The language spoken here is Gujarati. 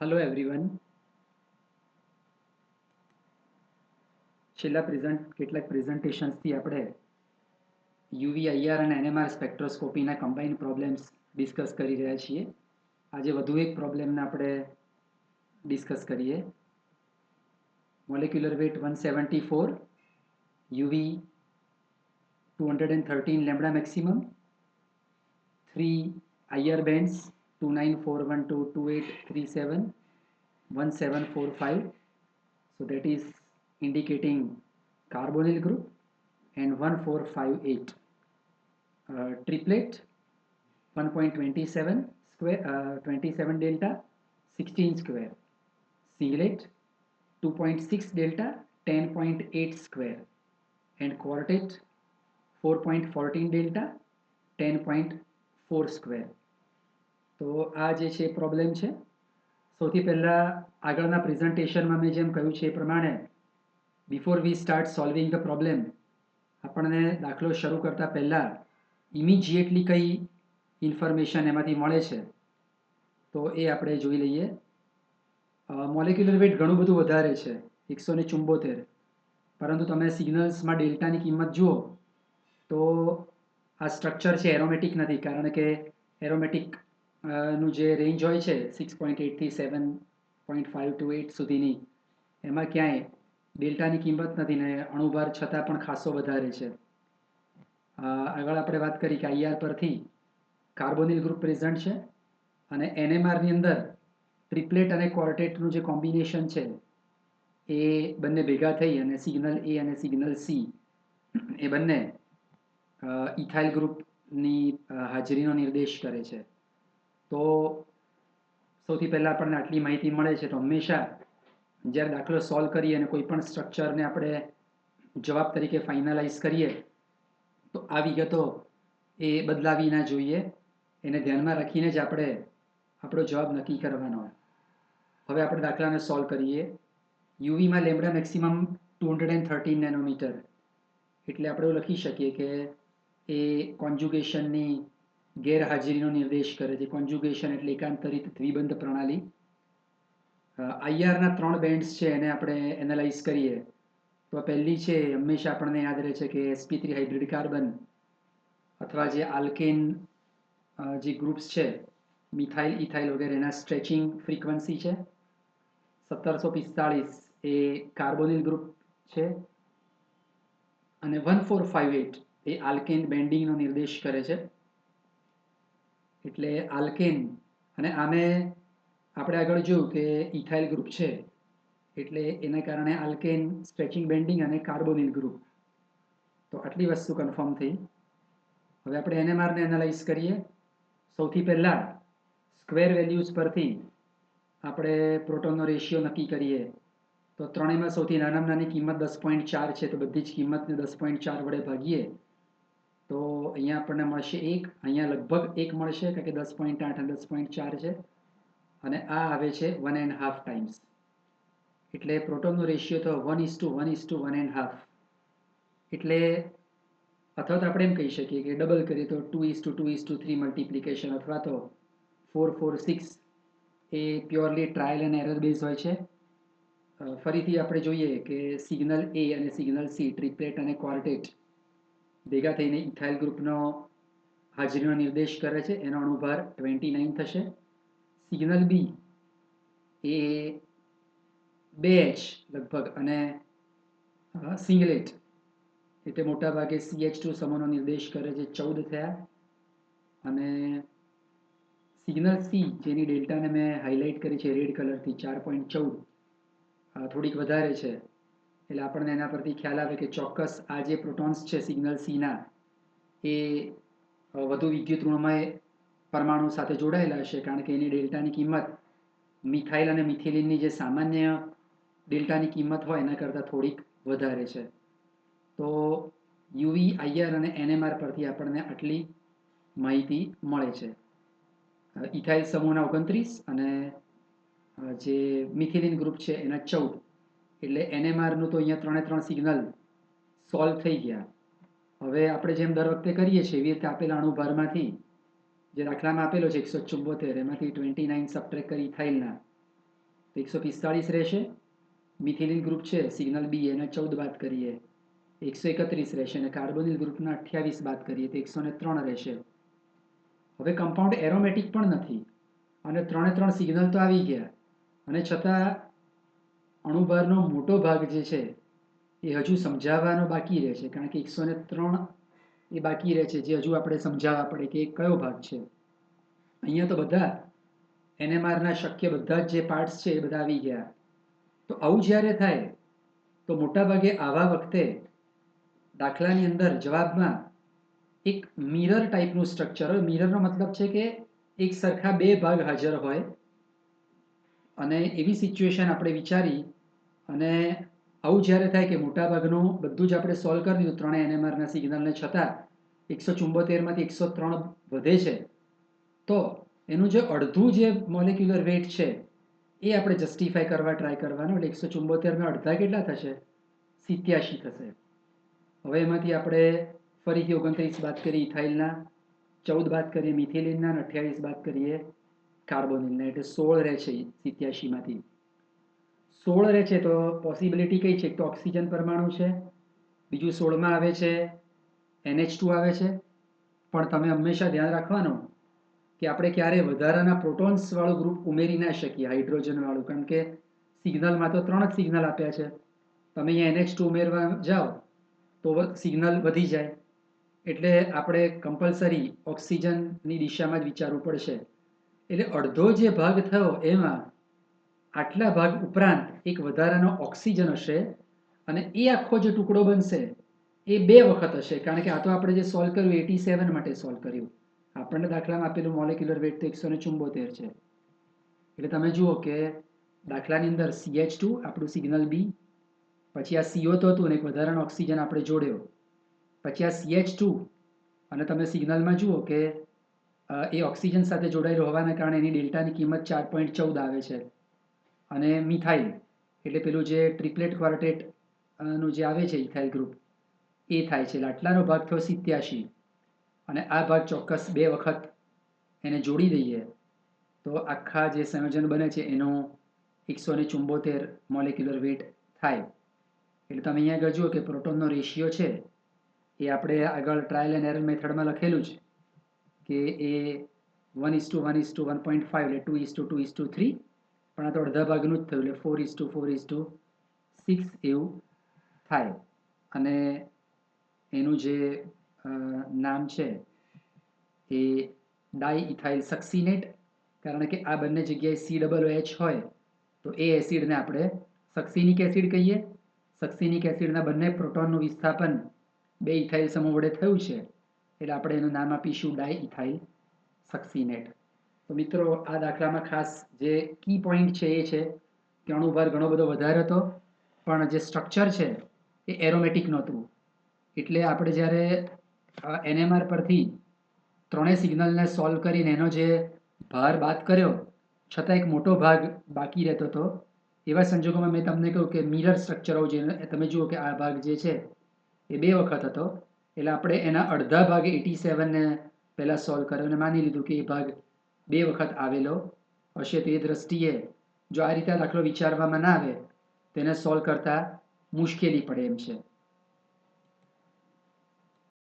Hello everyone. છેલ્લા કેટલાક પ્રેઝન્ટેશન્સથી આપણે યુવી આઈઆર અને એનએમઆર સ્પેક્ટ્રોસ્કોપીના કમ્બાઇન્ડ પ્રોબ્લેમ્સ ડિસ્કસ કરી રહ્યા છીએ. આજે વધુ એક પ્રોબ્લેમને આપણે ડિસ્કસ કરીએ. Molecular weight 174, UV 213 lambda maximum, 3 IR bands 2941228371 1745. So that is indicating carbonyl group, and 1458. Triplet 1.27 square, 27 delta 16 square. Singlet 2.6 delta 10.8 square, and quartet 4.14 delta 10.4 square. તો આ જે છે પ્રોબ્લેમ છે. સૌથી પહેલા આગળના પ્રેઝન્ટેશનમાં મેં જેમ કહ્યું છે એ પ્રમાણે before we start solving the problem, આપણને દાખલો શરૂ કરતા પહેલા ઇમિજિએટલી કઈ ઇન્ફોર્મેશન એમાંથી મળે છે તો એ આપણે જોઈ લઈએ. મોલેક્યુલર વેટ ઘણું બધું વધારે છે, 174, પરંતુ તમે સિગ્નલ્સમાં ડેલ્ટાની કિંમત જુઓ તો આ સ્ટ્રક્ચર છે એરોમેટિક નથી, કારણ કે એરોમેટિક નું જે રેન્જ હોય છે 6.8 થી 7.528 સુધીની, એમાં ક્યાંય ડેલ્ટાની કિંમત નથી ને અણુભાર છતાં પણ ખાસો વધારે છે. આગળ આપણે વાત કરી કે આઈઆર પરથી કાર્બોનિલ ગ્રુપ પ્રેઝન્ટ છે અને એનએમઆરની અંદર ટ્રિપ્લેટ અને ક્વાર્ટેટનું જે કોમ્બિનેશન છે એ બંને ભેગા થઈ અને સિગ્નલ એ અને સિગ્નલ સી એ બંને ઇથાઇલ ગ્રુપની હાજરીનો નિર્દેશ કરે છે. તો સૌથી પહેલા આપણને આટલી માહિતી મળે છે તો હંમેશા જ્યારે દાખલો સોલ્વ કરીએ અને કોઈ પણ સ્ટ્રક્ચરને આપણે જવાબ તરીકે ફાઇનલાઇઝ કરીએ તો આ વિગતો એ બદલાવી ના જોઈએ, એને ધ્યાનમાં રાખીને જ આપણે આપણો જવાબ નક્કી કરવાનો. હવે આપણે દાખલાને સોલ્વ કરીએ. યુવીમાં લેમ્બડા મેક્સિમમ 213 નેનોમીટર, એટલે આપણે એવું લખી શકીએ કે એ કોન્જુગેશનની ગેરહાજરીનો નિર્દેશ કરે છે. કોન્જુગેશન એટલે એકાંતરિત દ્વિબંધ પ્રણાલી. આઈઆરના 3 બેન્ડ્સ છે એને આપણે એનાલાઇઝ કરીએ તો પહેલી છે હંમેશા આપણને યાદ રહે છે કે sp3 હાઇબ્રિડ કાર્બન અથવા જે આલ્કેન જે ગ્રુપ્સ છે મિથાઇલ ઇથાઇલ વગેરે, એના સ્ટ્રેચિંગ ફ્રીક્વન્સી છે 1745, એ કાર્બોનિલ ગ્રુપ છે, અને 1458 એ આલ્કેન બેન્ડિંગનો નિર્દેશ કરે છે. એટલે આલ્કેન, અને આમે આપણે આગળ જોયું કે ઇથાઇલ ગ્રુપ છે એટલે એના કારણે આલ્કેન, સ્ટ્રેચિંગ બેન્ડિંગ અને કાર્બોનિલ ગ્રુપ. તો આટલી વસ્તુ કન્ફર્મ થઈ. હવે આપણે એનએમઆરને એનાલાઇઝ કરીએ. સૌથી પહેલા સ્ક્વેર વેલ્યુઝ પરથી આપણે પ્રોટોનનો રેશિયો નક્કી કરીએ તો ત્રણેયમાં સૌથી નાનામાં નાની કિંમત 10.4 છે, તો બધી જ કિંમતને 10.4 વડે ભાગીએ તો અહીંયા આપણને મળશે 1. અહીંયા લગભગ 1 મળશે કારણ કે 10.8 અને 10.4 છે, અને આ આવે છે 1.5 ટાઈમ્સ. એટલે પ્રોટોનનો રેશિયો તો 1:1:1.5. એટલે અથવા તો આપણે એમ કહી શકીએ કે ડબલ કરીએ તો 2:2:3 મલ્ટિપ્લિકેશન, અથવા તો 4:4:6. એ purely trial and error base હોય છે. ફરીથી આપણે જોઈએ કે સિગ્નલ એ અને સિગ્નલ સી, ટ્રિપ્લેટ અને ક્વાર્ટેટ ભેગા થઈને ઇથાઇલ ગ્રુપનો હાજરીનો નિર્દેશ કરે છે. એનો અણુભાર 29 થશે. સિગ્નલ બી એ 2H લગભગ, અને સિંગલેટ એટલે મોટા ભાગે CH2 સમૂહનો નિર્દેશ કરે છે, 14 થયા. અને સિગ્નલ સી જેની ડેલ્ટાને મેં હાઇલાઇટ કરી છે રેડ કલરથી 4.14, થોડીક વધારે છે. એટલે આપણને એના પરથી ખ્યાલ આવે કે ચોક્કસ આ જે પ્રોટોન્સ છે સિગ્નલ સીના એ વધુ વિદ્યુત ઋણમય પરમાણુ સાથે જોડાયેલા હશે, કારણ કે એની ડેલ્ટાની કિંમત મિથાઇલ અને મિથિલિનની જે સામાન્ય ડેલ્ટાની કિંમત હોય એના કરતાં થોડીક વધારે છે. તો યુવી, આઈઆર અને એનએમઆર પરથી આપણને આટલી માહિતી મળે છે. ઇથાઇલ સમૂહના 29 અને જે મિથિલિન ગ્રુપ છે એના 14. એટલે એનએમઆરનું તો અહીંયા 3 સિગ્નલ સોલ્વ થઈ ગયા. હવે આપણે જેમ દર વખતે કરીએ છીએ એવી રીતે આપેલા અણુભારમાંથી જે દાખલામાં આપેલો છે 174, એમાંથી 29 સબટ્રેક્ટ કરી ઇથાઇલના તો 145 રહેશે. મિથિલિન ગ્રુપ છે સિગ્નલ બી, એને 14 બાદ કરીએ 131 રહેશે, અને કાર્બોનિલ ગ્રુપના 28 બાદ કરીએ તો 103 રહેશે. હવે કમ્પાઉન્ડ એરોમેટિક પણ નથી અને 3 સિગ્નલ તો આવી ગયા, અને છતાં અણુભારનો મોટો ભાગ જે છે એ હજુ સમજાવવાનો બાકી રહે છે, કારણ કે 103 એ બાકી રહે છે, જે હજુ આપણે સમજાવવા પડે કે એ કયો ભાગ છે. અહીંયા તો બધા એનએમઆરના શક્ય બધા જ જે પાર્ટ્સ છે એ બધા આવી ગયા. તો આવું જ્યારે થાય તો મોટાભાગે આવા વખતે દાખલાની અંદર જવાબમાં એક મિરર ટાઈપનું સ્ટ્રક્ચર હોય. મિરરનો મતલબ છે કે એક સરખા બે ભાગ હાજર હોય, અને એવી સિચ્યુએશન આપણે વિચારી અને આવું જ્યારે થાય કે મોટાભાગનું બધું જ આપણે સોલ્વ કરી દીધું ત્રણે એનએમઆરના સિગ્નલને, છતાં 174માંથી 103 વધે છે, તો એનું જે અડધું જે મોલેક્યુલર વેટ છે એ આપણે જસ્ટિફાય કરવા ટ્રાય કરવાનો. એટલે 174 અડધા કેટલા થશે? 87 થશે. હવે એમાંથી આપણે ફરીથી 29 બાદ કરીએ ઇથાઇલના, 14 બાદ કરીએ મિથિલિનના, 28 બાદ કરીએ કાર્બોનિલના, એટલે 16 રહે છે 87માંથી. 16 રહે છે તો પોસિબિલિટી કઈ છે? એક તો ઓક્સિજન પરમાણુ છે, બીજું 16માં આવે છે NH2 આવે છે. પણ તમે હંમેશા ધ્યાન રાખવાનું કે આપણે ક્યારે વધારાના પ્રોટોન્સ વાળું ગ્રુપ ઉમેરી ના શકીએ, હાઇડ્રોજન વાળું, કારણ કે સિગ્નલમાં તો 3 જ સિગ્નલ આપ્યા છે. તમે અહીંયા NH2 ઉમેરવા જાઓ તો સિગ્નલ વધી જાય, એટલે આપણે કમ્પલસરી ઓક્સિજનની દિશામાં જ વિચારવું પડશે. એટલે અડધો જે ભાગ થયો એમાં આટલા ભાગ ઉપરાંત એક વધારાનો ઓક્સિજન હશે, અને એ આખો જે ટુકડો બનશે એ 2 વખત હશે, કારણ કે આ તો આપણે જે સોલ્વ કર્યું 87 માટે સોલ્વ કર્યું. આપણને દાખલામાં આપેલું મોલેક્યુલર વેટ તો 174 છે. એટલે તમે જુઓ કે દાખલાની અંદર CH2 આપણું સિગ્નલ બી, પછી આ CO તો હતું ને એક વધારાનો ઓક્સિજન આપણે જોડ્યો, પછી આ CH2, અને તમે સિગ્નલમાં જુઓ કે એ ઓક્સિજન સાથે જોડાયેલું હોવાના કારણે એની ડેલ્ટાની કિંમત 4.14 આવે છે. અને મિથાઇલ એટલે પેલું જે ટ્રિપ્લેટ ક્વાર્ટેટ નું જે આવે છે ઇથાઇલ ગ્રુપ, એ થાય છે. એટલે આટલાનો ભાગ થયો 87, અને આ ભાગ ચોક્કસ 2 વખત એને જોડી દઈએ તો આખા જે સંયોજન બને છે એનું 174 મોલેક્યુલર વેટ થાય. એટલે તમે અહીંયા આગળ જુઓ કે પ્રોટોનનો રેશિયો છે એ આપણે આગળ ટ્રાયલ એન્ડ એરર મેથડમાં લખેલું છે કે એ 1:1:1.5 એટલે 2:2:3, પણ આ તો અડધા ભાગનું જ થયું એટલે 4:4:6 એવું થાય. અને એનું જે નામ છે એ ડાઇઇથાઇલ સક્સિનેટ, કારણ કે આ બંને જગ્યાએ COOH હોય તો એ એસિડને આપણે સક્સિનિક એસિડ કહીએ. સક્સિનિક એસિડના બંને પ્રોટોનનું વિસ્થાપન 2 ઇથાઇલ સમૂહ વડે થયું છે, એટલે આપણે એનું નામ આપીશું ડાઇઇથાઇલ સક્સિનેટ. તો મિત્રો, આ દાખલામાં ખાસ જે કી પોઈન્ટ છે એ છે કે અણુભાર ઘણો બધો વધારે હતો, પણ જે સ્ટ્રક્ચર છે એ એરોમેટિક નહોતું. એટલે આપણે જ્યારે NMR પરથી ત્રણેય સિગ્નલને સોલ્વ કરીને એનો જે ભાર બાદ કર્યો, છતાં એક મોટો ભાગ બાકી રહેતો હતો. એવા સંજોગોમાં મેં તમને કહ્યું કે મિરર સ્ટ્રક્ચર હોવું જોઈએ. તમે જુઓ કે આ ભાગ જે છે એ 2 વખત હતો, એટલે આપણે એના અડધા ભાગ 87ને પહેલાં સોલ્વ કર્યો અને માની લીધું કે એ ભાગ 2 વખત આવેલો હશે. તો એ દ્રષ્ટિએ જો આ રીતે દાખલો વિચારવામાં ના આવે તેને સોલ્વ કરતા મુશ્કેલી પડે એમ છે.